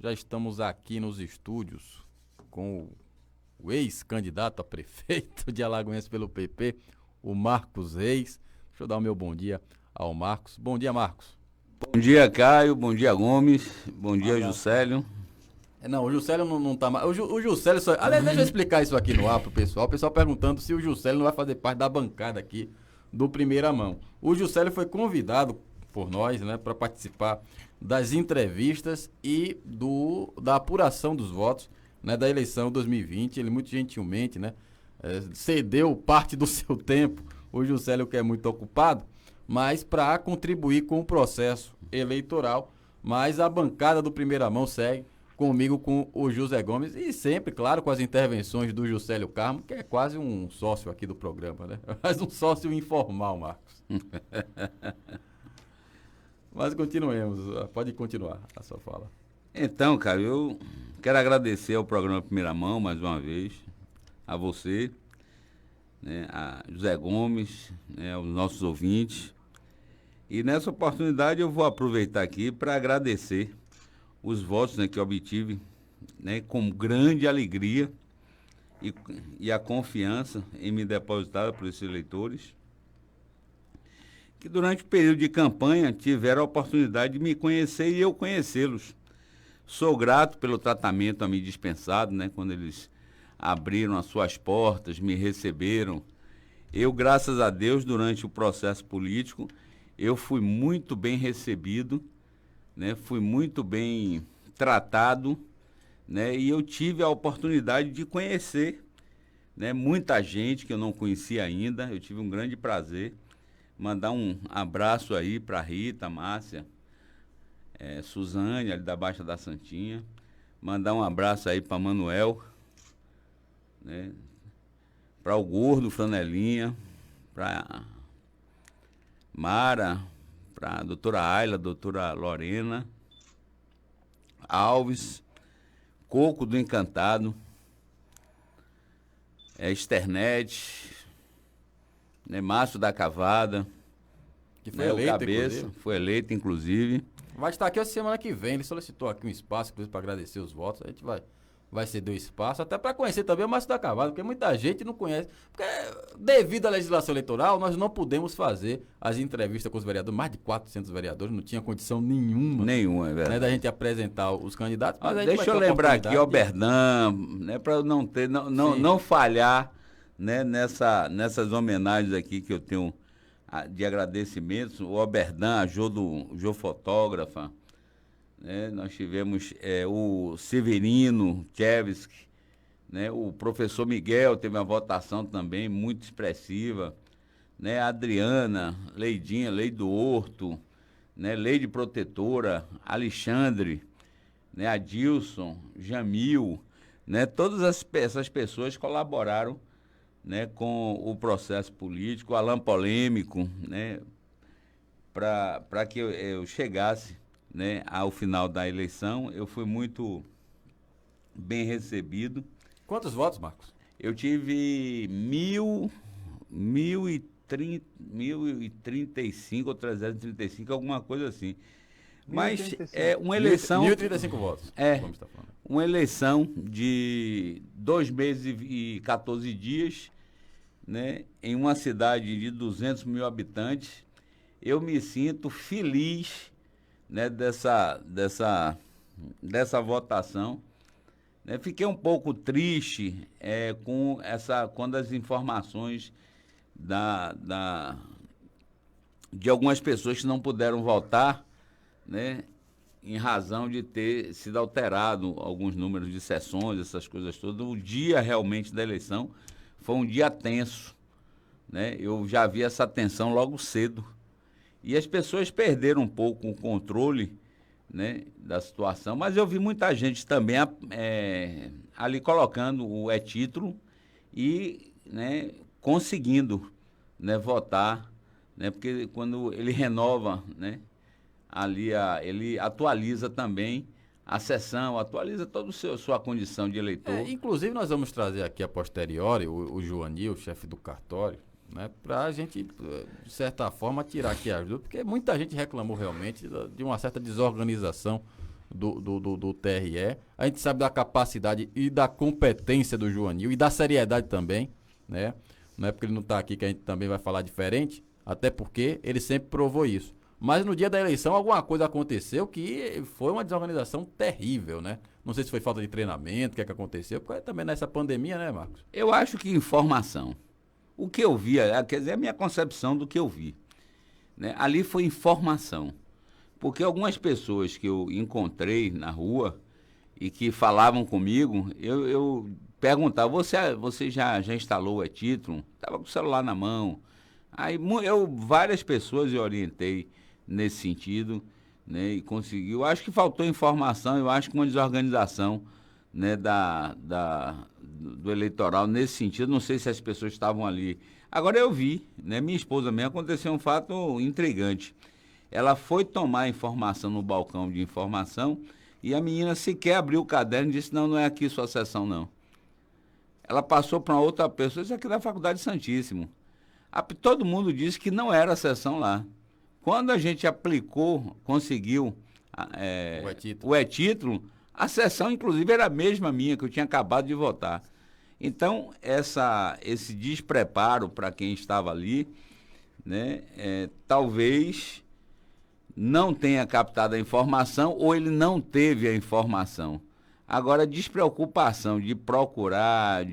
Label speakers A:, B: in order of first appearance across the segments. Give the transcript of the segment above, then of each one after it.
A: já estamos aqui nos estúdios com o ex-candidato a prefeito de Alagoinhas pelo PP, o Marcos Reis. Deixa eu dar o meu bom dia ao Marcos. Bom dia, Marcos.
B: Bom dia, Caio. Bom dia, Gomes. Bom dia, Juscelio.
A: Não, o Juscelio não tá mais. O Juscelio só. Aliás, deixa eu explicar isso aqui no ar pro pessoal. O pessoal perguntando se o Juscelio não vai fazer parte da bancada aqui do Primeira Mão. O Juscelio foi convidado por nós, né, para participar das entrevistas e da apuração dos votos, né, da eleição 2020. Ele muito gentilmente, né, cedeu parte do seu tempo. O Juscelio, que é muito ocupado, mas para contribuir com o processo eleitoral. Mas a bancada do Primeira Mão segue comigo, com o José Gomes, e sempre, claro, com as intervenções do Juscelio Carmo, que é quase um sócio aqui do programa, né? Mas um sócio informal, Marcos. Mas continuemos, pode continuar a sua fala.
B: Então, cara, eu quero agradecer ao programa Primeira Mão, mais uma vez, a você, né, a José Gomes, né, aos nossos ouvintes. E nessa oportunidade eu vou aproveitar aqui para agradecer os votos, né, que eu obtive, né, com grande alegria e a confiança em me depositada por esses eleitores, que durante o período de campanha tiveram a oportunidade de me conhecer e eu conhecê-los. Sou grato pelo tratamento a mim dispensado, né, quando eles abriram as suas portas, me receberam. Eu, graças a Deus, durante o processo político, eu fui muito bem recebido, né, fui muito bem tratado, né, e eu tive a oportunidade de conhecer, né, muita gente que eu não conhecia ainda. Eu tive um grande prazer. Mandar um abraço aí para Rita, Márcia, Suzane, ali da Baixa da Santinha. Mandar um abraço aí para Manuel, né, para o Gordo, Flanelinha, para Mara, para a doutora Ayla, doutora Lorena, Alves, Coco do Encantado, Esternet, né, Márcio da Cavada,
A: Que foi
B: né,
A: eleito,
B: o Cabeça,
A: inclusive.
B: foi eleito, inclusive.
A: Vai estar aqui a semana que vem. Ele solicitou aqui um espaço, inclusive, para agradecer os votos. A gente vai ceder o espaço, até para conhecer também o Márcio da Cavada, porque muita gente não conhece. Porque, devido à legislação eleitoral, nós não podemos fazer as entrevistas com os vereadores, mais de 400 vereadores, não tinha condição nenhuma,
B: Nenhuma, é verdade.
A: né, da gente apresentar os candidatos. Mas a gente
B: Deixa
A: vai
B: eu
A: ter a
B: lembrar aqui,
A: oportunidade
B: Oberdan, né, para não falhar, né, nessas homenagens aqui que eu tenho de agradecimentos. O Oberdan, a Jô fotógrafa, né, nós tivemos o Severino Chevsky, né, o professor Miguel teve uma votação também muito expressiva, né, a Adriana, Leidinha, Lei do Horto, né, Lei de Protetora, Alexandre, né, Adilson, Jamil, né, todas essas pessoas colaboraram, né, com o processo político, o Alain Polêmico, né, para que eu chegasse, né, ao final da eleição. Eu fui muito bem recebido.
A: Quantos votos, Marcos?
B: Eu tive 1.035 ou 335, alguma coisa assim. Mas é uma eleição...
A: 1.035 votos.
B: Vamos estar falando. Uma eleição de 2 meses e 14 dias, né, em uma cidade de 200 mil habitantes. Eu me sinto feliz, né, dessa votação. Né? Fiquei um pouco triste quando as informações de algumas pessoas que não puderam votar, né, em razão de ter sido alterado alguns números de sessões, essas coisas todas. O dia realmente da eleição foi um dia tenso, né? Eu já vi essa tensão logo cedo. E as pessoas perderam um pouco o controle, né, da situação, mas eu vi muita gente também ali colocando o título e, né, conseguindo, né, votar, né, porque quando ele renova, né, ali ele atualiza também a sessão, atualiza toda a sua condição de eleitor.
A: Inclusive, nós vamos trazer aqui a posteriori o Joanil, chefe do cartório, né, para a gente, de certa forma, tirar aqui as dúvidas, porque muita gente reclamou realmente de uma certa desorganização do TRE. A gente sabe da capacidade e da competência do Joanil e da seriedade também, né? Não é porque ele não está aqui que a gente também vai falar diferente, até porque ele sempre provou isso. Mas no dia da eleição alguma coisa aconteceu que foi uma desorganização terrível, né? Não sei se foi falta de treinamento, o que é que aconteceu, porque também nessa pandemia, né, Marcos?
B: Eu acho que informação. O que eu vi, quer dizer, a minha concepção do que eu vi, né? Ali foi informação. Porque algumas pessoas que eu encontrei na rua e que falavam comigo, eu perguntava, você já instalou o e-título? Estava com o celular na mão. Aí várias pessoas eu orientei nesse sentido, né, e consegui. Eu acho que faltou informação, eu acho que uma desorganização, né, do eleitoral nesse sentido. Não sei se as pessoas estavam ali. Agora eu vi, né, minha esposa mesmo, aconteceu um fato intrigante. Ela foi tomar informação no balcão de informação e a menina sequer abriu o caderno e disse, não é aqui sua sessão, não. Ela passou para outra pessoa, isso aqui é da Faculdade Santíssimo. Todo mundo disse que não era a sessão lá. Quando a gente aplicou, conseguiu o e-título, a sessão, inclusive, era a mesma minha, que eu tinha acabado de votar. Então, esse despreparo para quem estava ali, né, talvez não tenha captado a informação ou ele não teve a informação. Agora, despreocupação de procurar,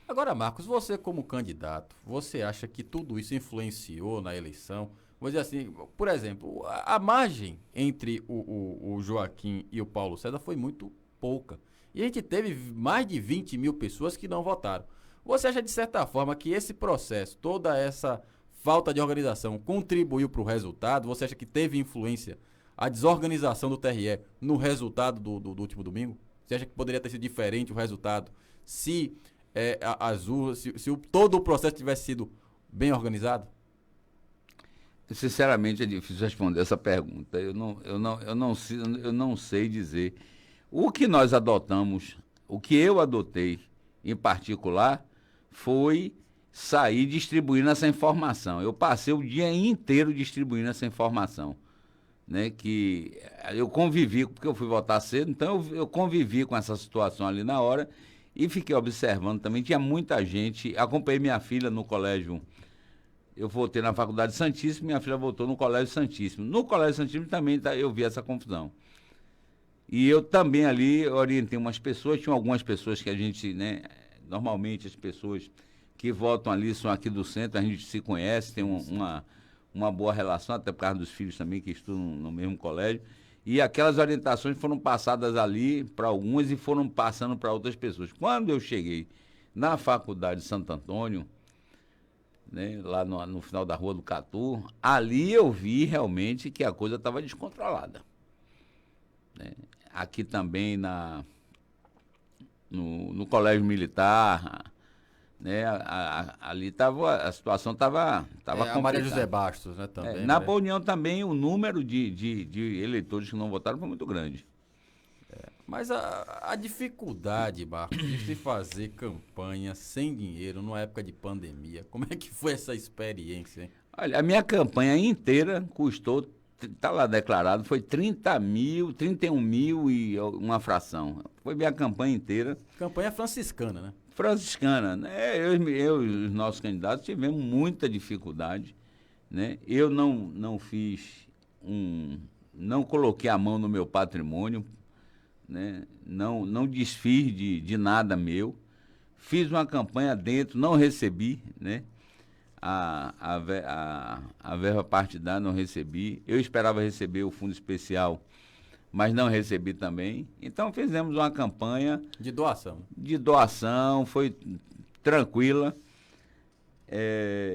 A: Agora, Marcos, você como candidato, você acha que tudo isso influenciou na eleição? Vou dizer assim, por exemplo, a margem entre o Joaquim e o Paulo César foi muito pouca. E a gente teve mais de 20 mil pessoas que não votaram. Você acha, de certa forma, que esse processo, toda essa falta de organização, contribuiu para o resultado? Você acha que teve influência a desorganização do TRE no resultado do último domingo? Você acha que poderia ter sido diferente o resultado se as urnas, se todo o processo tivesse sido bem organizado?
B: Sinceramente, é difícil responder essa pergunta. Eu não sei dizer. O que nós adotamos, o que eu adotei em particular, foi sair distribuindo essa informação. Eu passei o dia inteiro distribuindo essa informação, né? Que eu convivi, porque eu fui votar cedo, então eu convivi com essa situação ali na hora e fiquei observando também. Tinha muita gente, acompanhei minha filha no colégio. Eu votei na Faculdade Santíssima, minha filha votou no Colégio Santíssimo. No Colégio Santíssimo também eu vi essa confusão. E eu também ali orientei umas pessoas, tinha algumas pessoas que a gente, né, normalmente as pessoas que votam ali são aqui do centro, a gente se conhece, tem uma boa relação, até por causa dos filhos também que estudam no mesmo colégio. E aquelas orientações foram passadas ali para algumas e foram passando para outras pessoas. Quando eu cheguei na Faculdade de Santo Antônio, né, lá no final da Rua do Catu, ali eu vi realmente que a coisa estava descontrolada. Né? Aqui também no Colégio Militar, né, ali a situação estava complicada.
A: A Maria José Bastos, né, também.
B: Na União também o número de eleitores que não votaram foi muito grande.
A: Mas a dificuldade, Marcos, de se fazer campanha sem dinheiro numa época de pandemia, como é que foi essa experiência, hein?
B: Olha, a minha campanha inteira custou, está lá declarado, foi 31 mil e uma fração. Foi minha campanha inteira.
A: Campanha franciscana, né?
B: Franciscana, né? Eu e os nossos candidatos tivemos muita dificuldade, né? Eu não fiz não coloquei a mão no meu patrimônio, né? Não desfiz de nada meu. Fiz uma campanha dentro, não recebi, né? A verba partidária não recebi. Eu esperava receber o fundo especial, mas não recebi também. Então fizemos uma campanha
A: de doação.
B: Foi tranquila.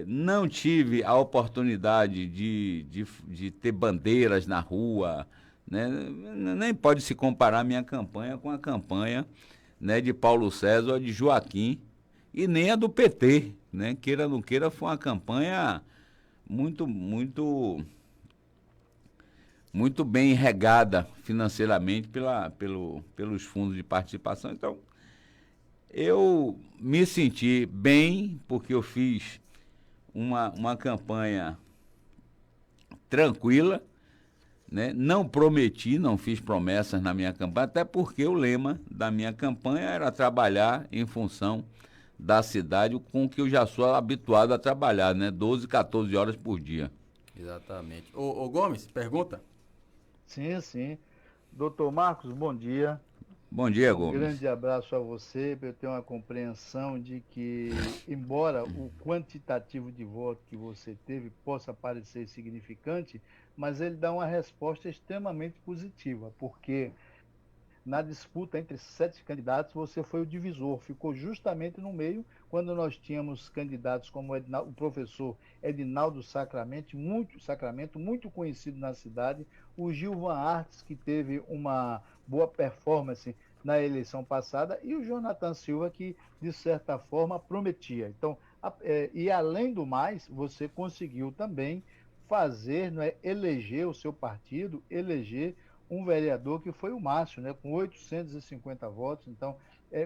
B: Não tive a oportunidade de ter bandeiras na rua, né? Nem pode se comparar a minha campanha com a campanha, né, de Paulo César ou de Joaquim, e nem a do PT, né? Queira ou não queira, foi uma campanha muito bem regada financeiramente pelos fundos de participação. Então, eu me senti bem, porque eu fiz uma campanha tranquila, né? Não prometi, não fiz promessas na minha campanha, até porque o lema da minha campanha era trabalhar em função da cidade com o que eu já sou habituado a trabalhar, né? 12, 14 horas por dia.
A: Exatamente. Ô Gomes, pergunta?
C: Sim, sim. Doutor Marcos, bom dia.
B: Bom dia,
C: Um
B: Gomes.
C: grande abraço a você. Eu tenho uma compreensão de que, embora o quantitativo de voto que você teve possa parecer significante, mas ele dá uma resposta extremamente positiva, porque na disputa entre 7 candidatos, você foi o divisor, ficou justamente no meio, quando nós tínhamos candidatos como o professor Edinaldo Sacramento, muito conhecido na cidade, o Gilvan Artes, que teve uma boa performance na eleição passada, e o Jonathan Silva, que, de certa forma, prometia. Então, e além do mais, você conseguiu também fazer, não é, eleger o seu partido, eleger um vereador que foi o Márcio, né, com 850 votos. Então,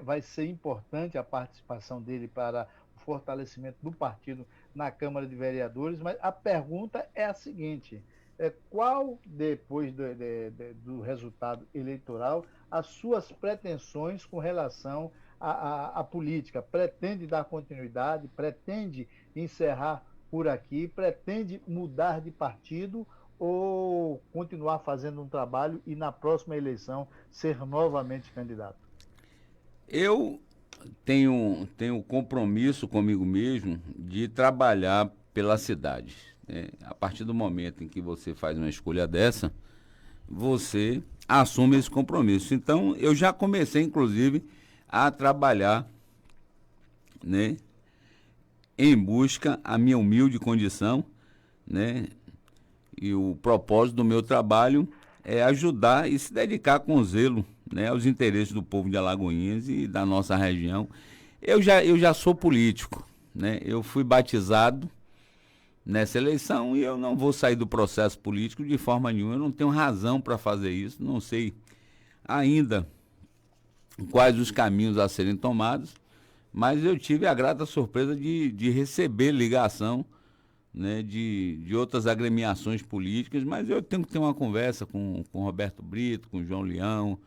C: vai ser importante a participação dele para o fortalecimento do partido na Câmara de Vereadores. Mas a pergunta é a seguinte: qual, depois do resultado eleitoral, as suas pretensões com relação à política? Pretende dar continuidade? Pretende encerrar por aqui? Pretende mudar de partido? Ou continuar fazendo um trabalho e na próxima eleição ser novamente candidato?
B: Eu tenho compromisso comigo mesmo de trabalhar pela cidade, né? A partir do momento em que você faz uma escolha dessa, você assume esse compromisso. Então, eu já comecei, inclusive, a trabalhar, né, em busca, a minha humilde condição, né, e o propósito do meu trabalho é ajudar e se dedicar com zelo, né, aos interesses do povo de Alagoinhas e da nossa região. Eu já sou político, né? Eu fui batizado nessa eleição e eu não vou sair do processo político de forma nenhuma. Eu não tenho razão para fazer isso, não sei ainda quais os caminhos a serem tomados, mas eu tive a grata surpresa de receber ligação, né, de outras agremiações políticas, mas eu tenho que ter uma conversa com Roberto Brito, com João Leão.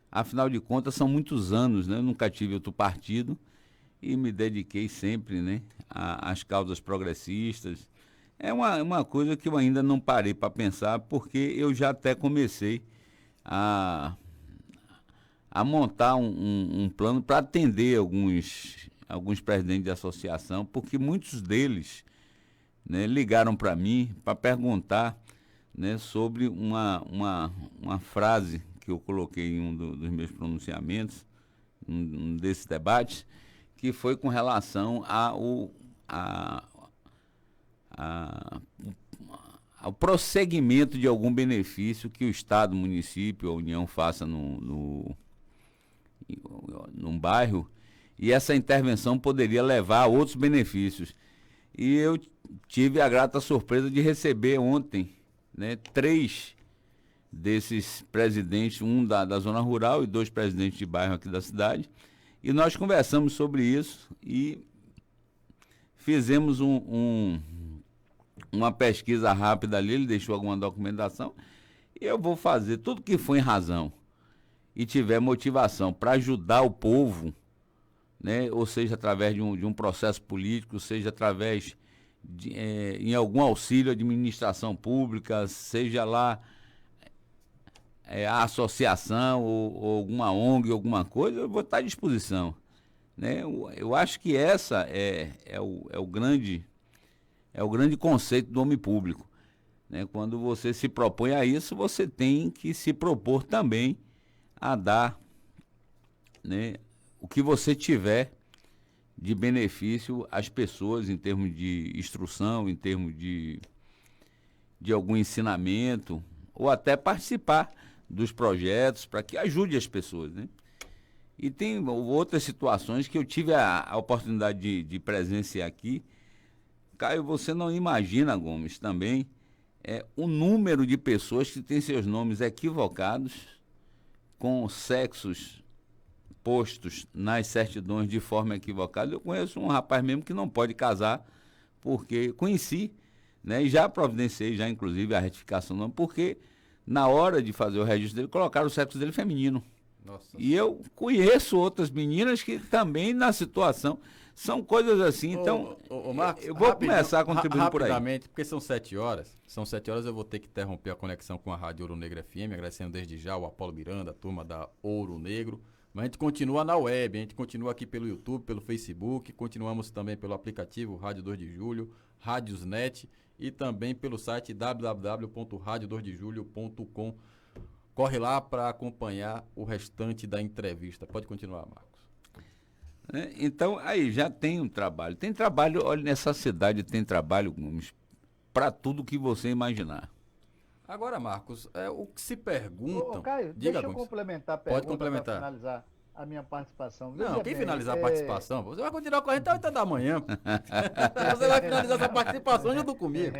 B: Afinal de contas, são muitos anos, né? Eu nunca tive outro partido e me dediquei sempre, né, às causas progressistas. É uma coisa que eu ainda não parei para pensar, porque eu já até comecei a montar um plano para atender alguns presidentes de associação, porque muitos deles, né, ligaram para mim para perguntar, né, sobre uma frase que eu coloquei em um dos meus pronunciamentos, um desses debates, que foi com relação ao prosseguimento de algum benefício que o Estado, o município, a União faça num bairro, e essa intervenção poderia levar a outros benefícios. E eu tive a grata surpresa de receber ontem, né, 3 desses presidentes, um da zona rural e 2 presidentes de bairro aqui da cidade, e nós conversamos sobre isso e fizemos uma pesquisa rápida ali. Ele deixou alguma documentação e eu vou fazer tudo que for em razão e tiver motivação para ajudar o povo, né, ou seja, através de um processo político, seja através em algum auxílio à administração pública, seja lá a associação ou alguma ONG, alguma coisa, eu vou estar à disposição, né? Eu acho que essa é o grande conceito do homem público, né? Quando você se propõe a isso, você tem que se propor também a dar, né, o que você tiver de benefício às pessoas, em termos de instrução, em termos de algum ensinamento, ou até participar dos projetos para que ajude as pessoas, né? E tem outras situações que eu tive a oportunidade de presenciar aqui. Caio, você não imagina, Gomes, também, o número de pessoas que têm seus nomes equivocados, com sexos postos nas certidões de forma equivocada. Eu conheço um rapaz mesmo que não pode casar, porque conheci, né, e já providenciei, já inclusive, a retificação, não, porque na hora de fazer o registro dele, colocaram o sexo dele feminino.
A: Nossa.
B: E eu conheço outras meninas que também na situação são coisas assim. Então,
A: Marcos,
B: eu vou começar a contribuir por aí.
A: Rapidamente, porque são 7 horas. São 7 horas, eu vou ter que interromper a conexão com a Rádio Ouro Negro FM, agradecendo desde já o Apolo Miranda, a turma da Ouro Negro. Mas a gente continua na web, a gente continua aqui pelo YouTube, pelo Facebook, continuamos também pelo aplicativo Rádio 2 de Julho, Rádiosnet e também pelo site www.radio2dejulho.com. Corre lá para acompanhar o restante da entrevista. Pode continuar, Marcos.
B: Então, aí já tem um trabalho. Tem trabalho, olha, nessa cidade tem trabalho para tudo que você imaginar.
A: Agora, Marcos, o que se perguntam...
C: Caio,
A: diga,
C: deixa eu complementar a pergunta.
A: Pode complementar.
C: Para finalizar a minha participação.
A: Não, quem finalizar a participação, você vai continuar com a gente até 8 da manhã. Você vai finalizar essa participação junto comigo.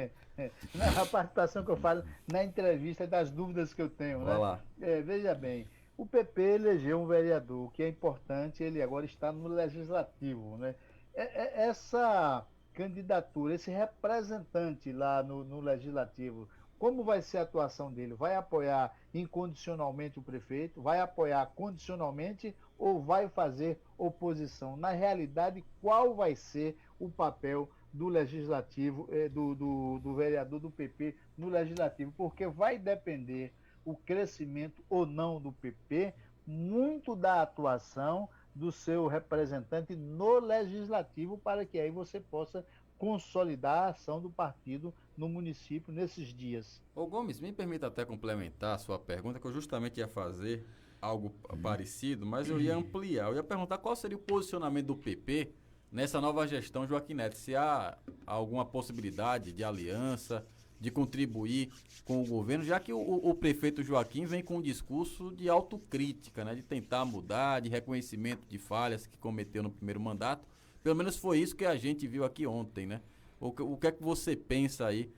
C: Não, a participação que eu falo na entrevista das dúvidas que eu tenho.
A: Vai
C: né?
A: lá.
C: Veja bem, o PP elegeu um vereador, o que é importante, ele agora está no Legislativo. Né? Essa candidatura, esse representante lá no Legislativo, como vai ser a atuação dele? Vai apoiar incondicionalmente o prefeito? Vai apoiar condicionalmente ou vai fazer oposição? Na realidade, qual vai ser o papel do legislativo, do vereador do PP no legislativo? Porque vai depender o crescimento ou não do PP muito da atuação do seu representante no legislativo, para que aí você possa consolidar a ação do partido no município nesses dias.
A: Ô Gomes, me permita até complementar a sua pergunta, que eu justamente ia fazer algo parecido, mas eu ia ampliar. Eu ia perguntar qual seria o posicionamento do PP nessa nova gestão Joaquim Neto. Se há alguma possibilidade de aliança, de contribuir com o governo, já que o prefeito Joaquim vem com um discurso de autocrítica, né, de tentar mudar, de reconhecimento de falhas que cometeu no primeiro mandato. Pelo menos foi isso que a gente viu aqui ontem, né? O que é que você pensa aí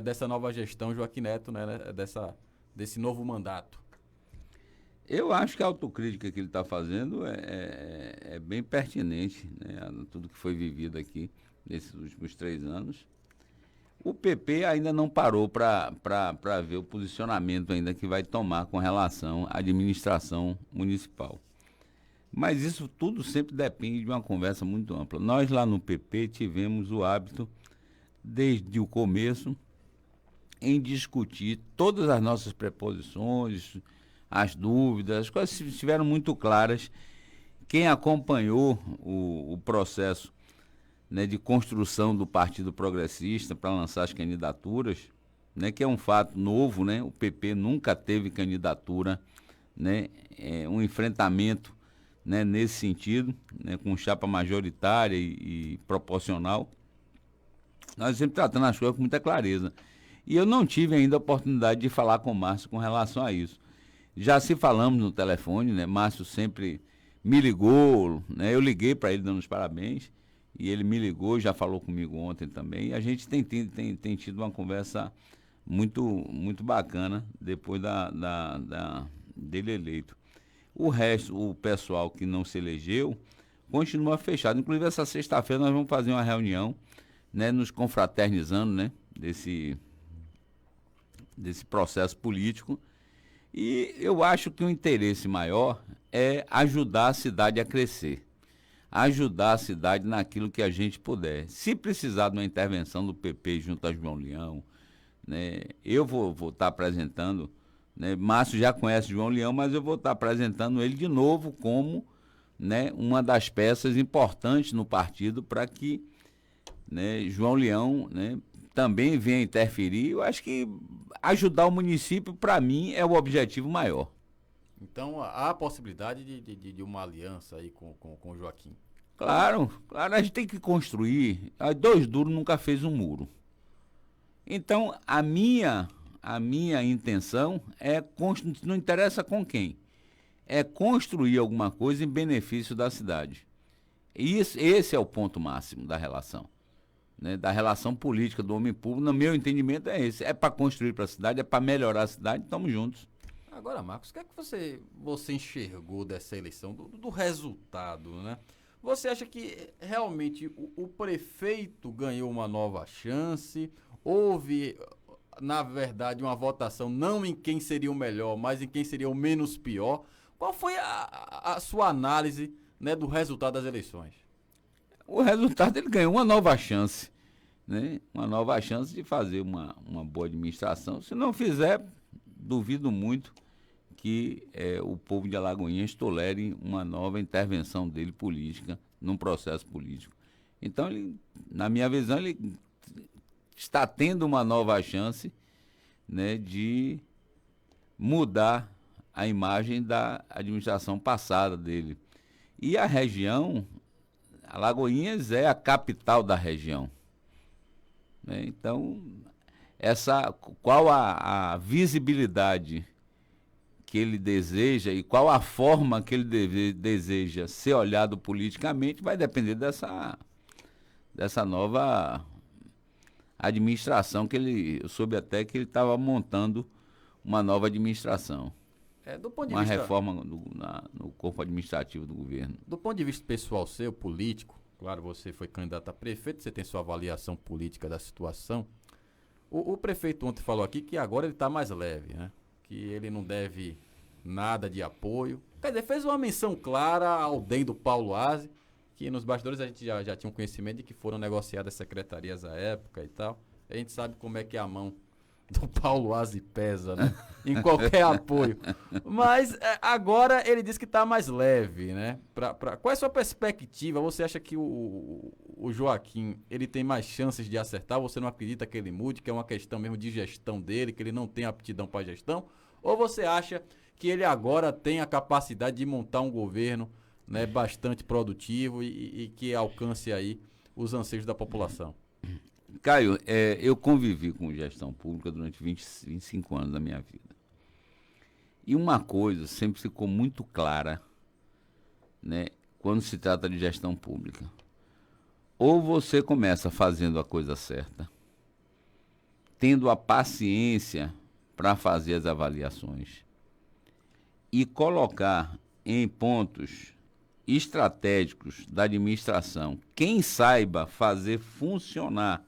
A: dessa nova gestão Joaquim Neto, né, desse novo mandato?
B: Eu acho que a autocrítica que ele está fazendo é bem pertinente, né, a tudo que foi vivido aqui nesses últimos 3 anos. O PP ainda não parou para ver o posicionamento ainda que vai tomar com relação à administração municipal. Mas isso tudo sempre depende de uma conversa muito ampla. Nós lá no PP tivemos o hábito, desde o começo, em discutir todas as nossas preposições, as dúvidas, as coisas estiveram muito claras. Quem acompanhou o processo, né, de construção do Partido Progressista para lançar as candidaturas, né, que é um fato novo, né, o PP nunca teve candidatura, né, um enfrentamento, né, nesse sentido, né, com chapa majoritária e proporcional. Nós sempre tratando as coisas com muita clareza. E eu não tive ainda a oportunidade de falar com o Márcio com relação a isso. Já se falamos no telefone, né, Márcio sempre me ligou, né, eu liguei para ele dando os parabéns, e ele me ligou, já falou comigo ontem também, e a gente tem tido uma conversa muito, muito bacana depois dele eleito. O resto, o pessoal que não se elegeu, continua fechado. Inclusive, essa sexta-feira nós vamos fazer uma reunião, né, nos confraternizando, né, desse processo político. E eu acho que o interesse maior é ajudar a cidade a crescer. Ajudar a cidade naquilo que a gente puder. Se precisar de uma intervenção do PP junto a João Leão, né, eu vou estar apresentando, né, Márcio já conhece João Leão, mas eu vou estar apresentando ele de novo como, né, uma das peças importantes no partido para que, né, João Leão, né, também venha interferir. Eu acho que ajudar o município, para mim, é o objetivo maior.
A: Então, há a possibilidade de uma aliança aí com o Joaquim?
B: Claro, a gente tem que construir. 2 duros nunca fez um muro. Então, a minha intenção não interessa com quem, é construir alguma coisa em benefício da cidade. Esse é o ponto máximo da relação, né, da relação política do homem público. No meu entendimento é esse, é para construir para a cidade, é para melhorar a cidade, estamos juntos.
A: Agora, Marcos, o que é que você enxergou dessa eleição, do resultado, né? Você acha que realmente o prefeito ganhou uma nova chance? Houve na verdade, uma votação não em quem seria o melhor, mas em quem seria o menos pior. Qual foi a sua análise, né, do resultado das eleições?
B: O resultado, ele ganhou uma nova chance, né? Uma nova chance de fazer uma boa administração. Se não fizer, duvido muito que o povo de Alagoinhas tolere uma nova intervenção dele política, num processo político. Então, ele, na minha visão, ele está tendo uma nova chance, né, de mudar a imagem da administração passada dele. E a região, Alagoinhas é a capital da região, né? Então, qual a visibilidade que ele deseja e qual a forma que ele deseja ser olhado politicamente vai depender dessa nova administração eu soube até que ele estava montando uma nova administração.
A: Do ponto de
B: uma
A: vista,
B: reforma no corpo administrativo do governo.
A: Do ponto de vista pessoal seu, político, claro, você foi candidato a prefeito, você tem sua avaliação política da situação. O prefeito ontem falou aqui que agora ele está mais leve, né? Que ele não deve nada de apoio. Quer dizer, fez uma menção clara ao DEM do Paulo Aze, que nos bastidores a gente já tinha um conhecimento de que foram negociadas secretarias à época e tal. A gente sabe como é que a mão do Paulo Aze pesa, né? Em qualquer apoio. Mas agora ele diz que está mais leve, né? Qual é a sua perspectiva? Você acha que o Joaquim ele tem mais chances de acertar? Você não acredita que ele mude, que é uma questão mesmo de gestão dele, que ele não tem aptidão para gestão? Ou você acha que ele agora tem a capacidade de montar um governo, né, bastante produtivo e que alcance aí os anseios da população?
B: Caio, eu convivi com gestão pública durante 25 anos da minha vida. E uma coisa sempre ficou muito clara, né, quando se trata de gestão pública. Ou você começa fazendo a coisa certa, tendo a paciência para fazer as avaliações e colocar em pontos estratégicos da administração quem saiba fazer funcionar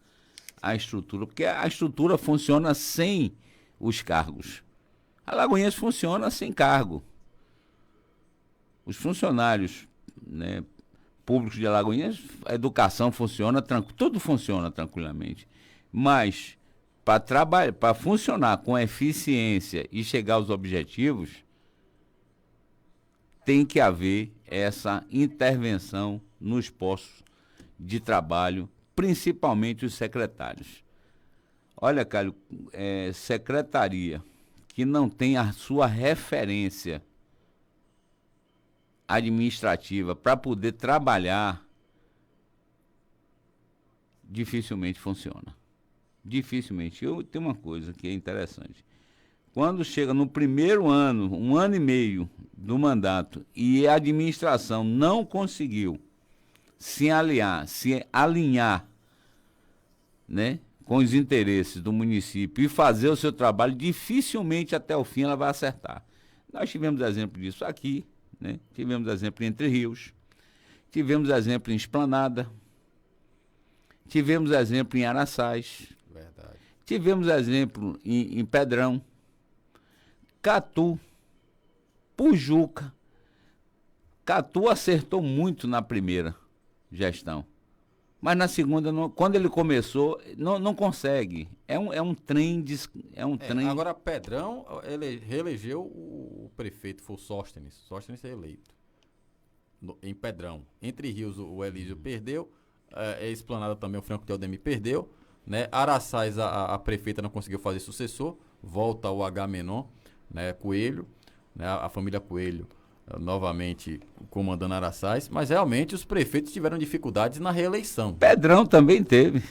B: a estrutura, porque a estrutura funciona sem os cargos. A Alagoinhas funciona sem cargo. Os funcionários, né, públicos de Alagoinhas, a educação funciona, tudo funciona tranquilamente. Mas para funcionar com eficiência e chegar aos objetivos, tem que haver essa intervenção nos postos de trabalho, principalmente os secretários. Olha, Cállio, secretaria que não tem a sua referência administrativa para poder trabalhar, dificilmente funciona. Dificilmente. Eu tenho uma coisa que é interessante. Quando chega no primeiro ano, 1 ano e meio do mandato, e a administração não conseguiu se alinhar, né, com os interesses do município e fazer o seu trabalho, dificilmente até o fim ela vai acertar. Nós tivemos exemplo disso aqui, né? Tivemos exemplo em Entre Rios, tivemos exemplo em Esplanada, tivemos exemplo em Araçás,
A: Verdade.
B: Tivemos exemplo em Pedrão, Catu, Pujuca. Catu acertou muito na primeira gestão, mas na segunda, quando ele começou, não consegue. É um trem.
A: Agora, Pedrão, ele reelegeu o prefeito, foi o Sóstenes. Sóstenes é eleito em Pedrão. Entre Rios, o Elísio perdeu, Esplanada também, o Franco Teodemir perdeu, né? Araçás, a prefeita não conseguiu fazer sucessor, volta o H-Menon, né? Coelho, né? A família Coelho novamente comandando Araçás, mas realmente os prefeitos tiveram dificuldades na reeleição.
B: Pedrão também teve.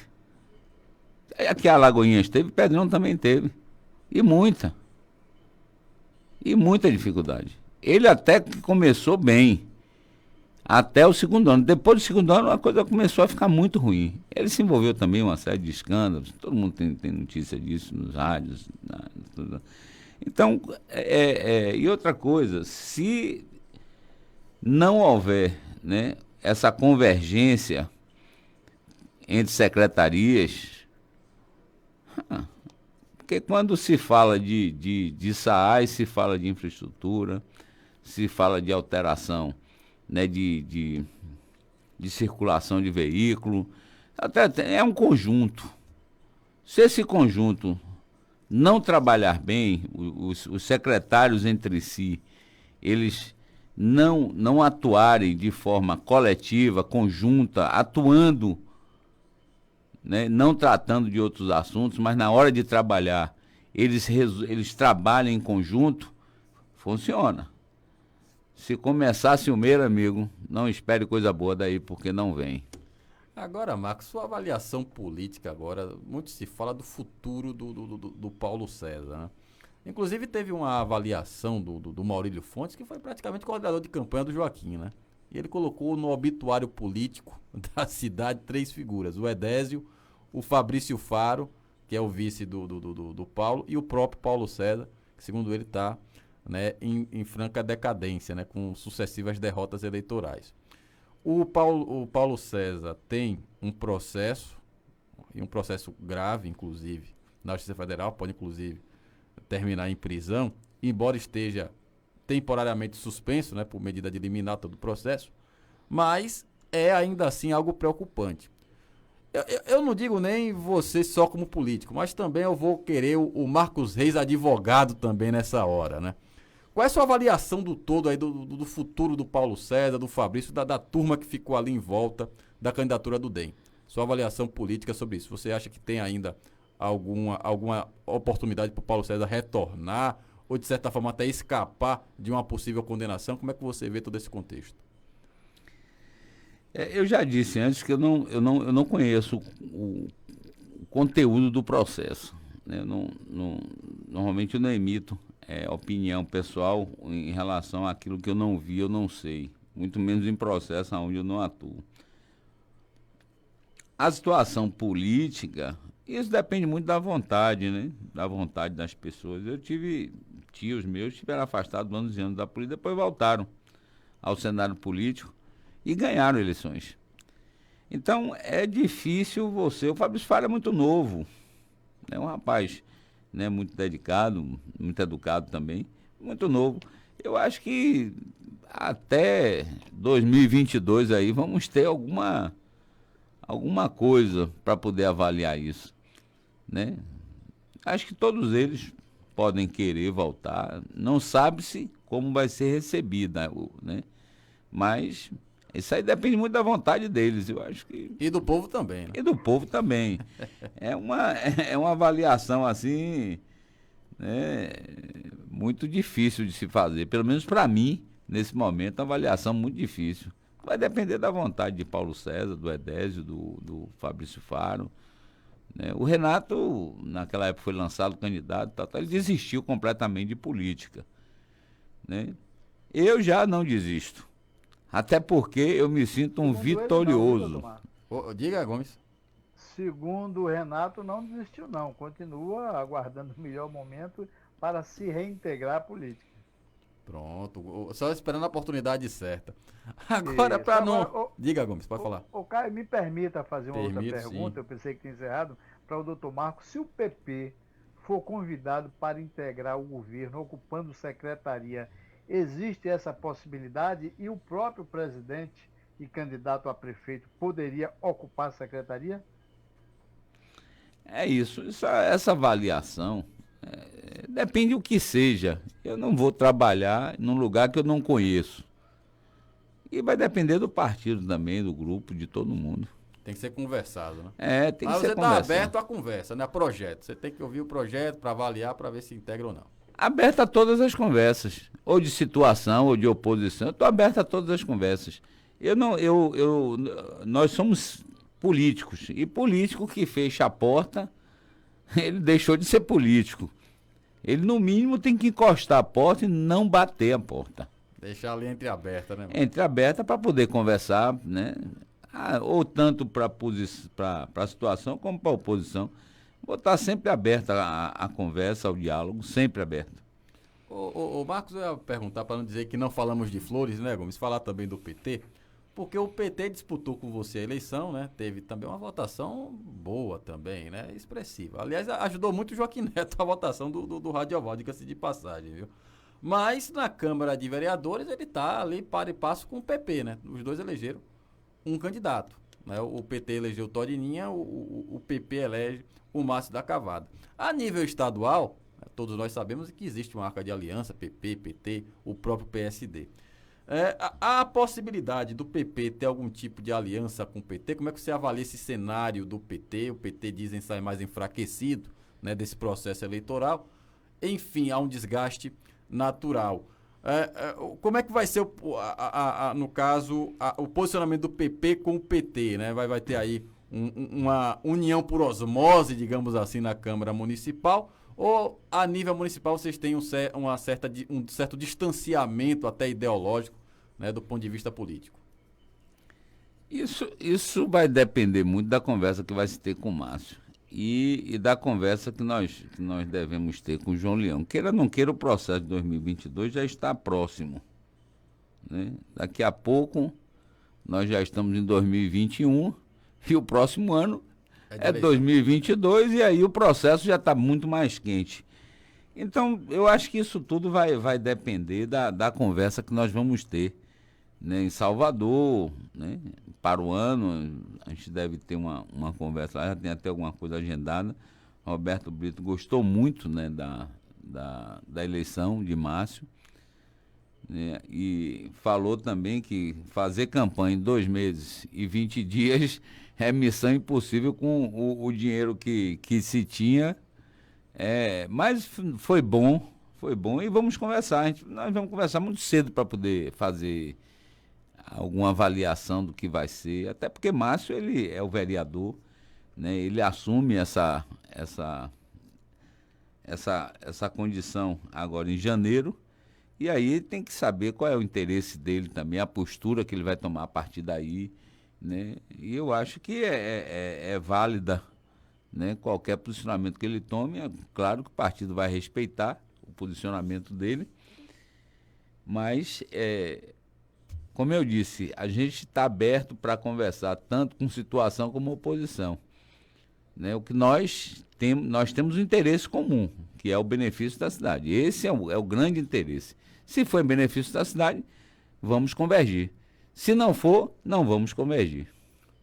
B: Aqui a Alagoinhas teve, Pedrão também teve. E muita dificuldade. Ele até que começou bem, até o segundo ano. Depois do segundo ano, a coisa começou a ficar muito ruim. Ele se envolveu também em uma série de escândalos, todo mundo tem notícia disso nos rádios. Tudo. Então, e outra coisa, se não houver, né, essa convergência entre secretarias, Porque quando se fala de SAAI, se fala de infraestrutura, se fala de alteração, né, de circulação de veículo, é um conjunto. Se esse conjunto não trabalhar bem, os secretários entre si, eles não atuarem de forma coletiva, conjunta, atuando, né, não tratando de outros assuntos, mas na hora de trabalhar, eles trabalham em conjunto, funciona. Se começar ciumeiro, amigo, não espere coisa boa daí, porque não vem.
A: Agora, Marcos, sua avaliação política agora, muito se fala do futuro do Paulo César, né? Inclusive teve uma avaliação do Maurílio Fontes, que foi praticamente coordenador de campanha do Joaquim, né? E ele colocou no obituário político da cidade 3 figuras, o Edésio, o Fabrício Faro, que é o vice do Paulo, e o próprio Paulo César, que segundo ele está, né, em franca decadência, né, com sucessivas derrotas eleitorais. O Paulo César tem um processo, e um processo grave, inclusive, na Justiça Federal, pode inclusive terminar em prisão, embora esteja temporariamente suspenso, né, por medida de liminar todo o processo, mas é ainda assim algo preocupante. Eu não digo nem você só como político, mas também eu vou querer o Marcos Reis advogado também nessa hora, né? Qual é a sua avaliação do todo aí, do futuro do Paulo César, do Fabrício, da turma que ficou ali em volta da candidatura do DEM? Sua avaliação política sobre isso. Você acha que tem ainda alguma oportunidade para o Paulo César retornar ou, de certa forma, até escapar de uma possível condenação? Como é que você vê todo esse contexto?
B: Eu já disse antes que eu não conheço o conteúdo do processo, né? Normalmente eu não emito opinião pessoal em relação àquilo que eu não vi, eu não sei. Muito menos em processo onde eu não atuo. A situação política, isso depende muito da vontade, né? Da vontade das pessoas. Eu tive tios meus que estiveram afastados 11 anos da política, depois voltaram ao cenário político e ganharam eleições. Então, é difícil você... O Fabrício Faro é muito novo, é um rapaz, né, muito dedicado, muito educado também, muito novo. Eu acho que até 2022 aí vamos ter alguma coisa para poder avaliar isso, né? Acho que todos eles podem querer voltar, não sabe-se como vai ser recebida, né? Mas isso aí depende muito da vontade deles, eu acho que...
A: E do povo também, né?
B: E do povo também. É uma avaliação, assim, né, muito difícil de se fazer. Pelo menos para mim, nesse momento, é uma avaliação muito difícil. Vai depender da vontade de Paulo César, do Edésio, do Fabrício Faro, né? O Renato, naquela época, foi lançado candidato, ele desistiu completamente de política, né? Eu já não desisto. Até porque eu me sinto um vitorioso.
A: Diga, Gomes.
C: Segundo o Renato, não desistiu não. Continua aguardando o melhor momento para se reintegrar à política.
A: Pronto. Só esperando a oportunidade certa. Agora, para não... Diga, Gomes, pode falar.
C: O Caio, me permita fazer uma outra pergunta.
A: Sim.
C: Eu pensei que tinha encerrado. Para o doutor Marcos, se o PP for convidado para integrar o governo, ocupando secretaria, existe essa possibilidade e o próprio presidente e candidato a prefeito poderia ocupar a secretaria?
B: É isso. Essa avaliação depende do que seja. Eu não vou trabalhar num lugar que eu não conheço. E vai depender do partido também, do grupo, de todo mundo.
A: Tem que ser conversado, né?
B: Tem que
A: Mas
B: ser
A: você
B: conversado.
A: está aberto à conversa, né? A projeto. Você tem que ouvir o projeto para avaliar, para ver se integra ou não.
B: Aberto a todas as conversas, ou de situação, ou de oposição, eu estou aberto a todas as conversas. Nós somos políticos, e político que fecha a porta, ele deixou de ser político. Ele, no mínimo, tem que encostar a porta e não bater a porta.
A: Deixar ali entreaberta, né?
B: Entreaberta para poder conversar, né? Ou tanto para a situação como para a oposição. Vou estar sempre aberta à conversa, ao diálogo, sempre aberto.
A: O Marcos, eu ia perguntar, para não dizer que não falamos de flores, né, Gomes? Falar também do PT, porque o PT disputou com você a eleição, né? Teve também uma votação boa também, né? Expressiva. Aliás, ajudou muito o Joaquim Neto a votação do Radioval, diga-se de passagem, viu? Mas na Câmara de Vereadores ele está ali para e passo com o PP, né? Os dois elegeram um candidato, né? O PT elegeu o Todininha, o PP elege o Márcio da Cavada. A nível estadual, todos nós sabemos que existe uma arca de aliança, PP, PT, o próprio PSD. A possibilidade do PP ter algum tipo de aliança com o PT, como é que você avalia esse cenário do PT? O PT dizem sair mais enfraquecido, né, desse processo eleitoral. Enfim, há um desgaste natural. Como é que vai ser, no caso, o posicionamento do PP com o PT? Né? Vai ter aí uma união por osmose, digamos assim, na Câmara Municipal? Ou a nível municipal vocês têm um certo distanciamento até ideológico, né, do ponto de vista político?
B: Isso vai depender muito da conversa que vai se ter com o Márcio e da conversa que nós devemos ter com o João Leão. Queira ou não queira, o processo de 2022 já está próximo, né? Daqui a pouco nós já estamos em 2021 e o próximo ano é 2022 e aí o processo já está muito mais quente. Então, eu acho que isso tudo vai depender da conversa que nós vamos ter, né, em Salvador, né, para o ano. A gente deve ter uma conversa lá, já tem até alguma coisa agendada. Roberto Brito gostou muito, né, da eleição de Márcio, né, e falou também que fazer campanha em 2 meses e 20 dias é missão impossível com o dinheiro que se tinha. Mas foi bom e vamos conversar. Nós vamos conversar muito cedo para poder fazer alguma avaliação do que vai ser, até porque Márcio, ele é o vereador, né? Ele assume essa condição agora em janeiro, e aí tem que saber qual é o interesse dele também, a postura que ele vai tomar a partir daí, né? E eu acho que é válida, né, qualquer posicionamento que ele tome. É claro que o partido vai respeitar o posicionamento dele, mas como eu disse, a gente está aberto para conversar tanto com situação como oposição, né? O que nós temos um interesse comum, que é o benefício da cidade. Esse é o grande interesse. Se for em benefício da cidade, vamos convergir. Se não for, não vamos convergir.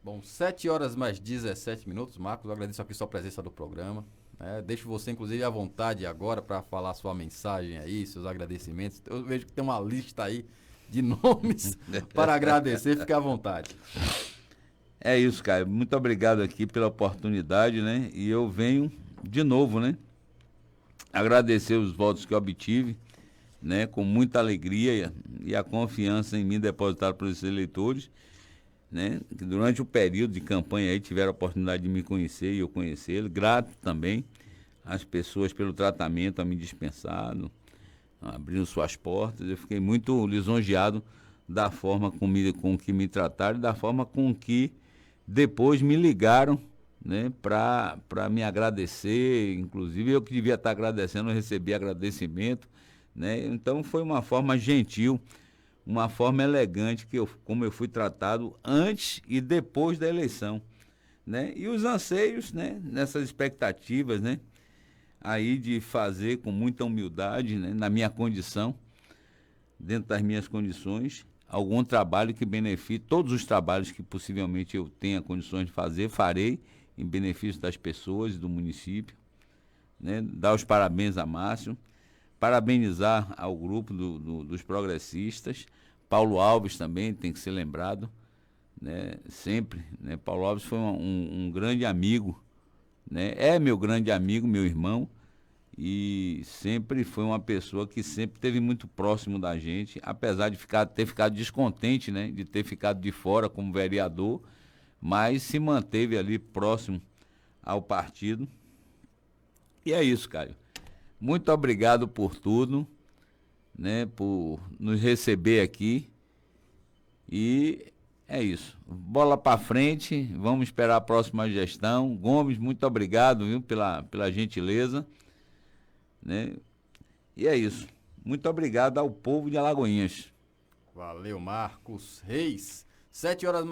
A: Bom, 7h mais 17 minutos, Marcos. Eu agradeço aqui sua presença do programa. Deixo você, inclusive, à vontade agora para falar sua mensagem aí, seus agradecimentos. Eu vejo que tem uma lista aí de nomes para agradecer. Fique à vontade.
B: É isso, cara. Muito obrigado aqui pela oportunidade, né? E eu venho de novo, né, agradecer os votos que eu obtive, né, com muita alegria e a confiança em mim depositada pelos eleitores, né, que durante o período de campanha aí tiveram a oportunidade de me conhecer e eu conhecê-lo. Grato também às pessoas pelo tratamento a me dispensado, abrindo suas portas. Eu fiquei muito lisonjeado da forma com que me trataram e da forma com que depois me ligaram, né, para me agradecer. Inclusive eu que devia estar agradecendo, eu recebi agradecimento, né? Então foi uma forma gentil, uma forma elegante como eu fui tratado antes e depois da eleição, né? E os anseios, né, nessas expectativas, né, aí de fazer com muita humildade, né, na minha condição, dentro das minhas condições, algum trabalho que beneficie, todos os trabalhos que possivelmente eu tenha condições de fazer, farei em benefício das pessoas e do município, né? Dar os parabéns a Márcio, parabenizar ao grupo dos progressistas. Paulo Alves também tem que ser lembrado, né? Sempre, né? Paulo Alves foi um grande amigo, né? É meu grande amigo, meu irmão, e sempre foi uma pessoa que sempre esteve muito próximo da gente, apesar de ter ficado descontente, né, de ter ficado de fora como vereador, mas se manteve ali próximo ao partido. E é isso, Caio. Muito obrigado por tudo, né, por nos receber aqui. E é isso. Bola para frente, vamos esperar a próxima gestão. Gomes, muito obrigado, viu, pela gentileza, né? E é isso. Muito obrigado ao povo de Alagoinhas.
A: Valeu, Marcos Reis. 7 horas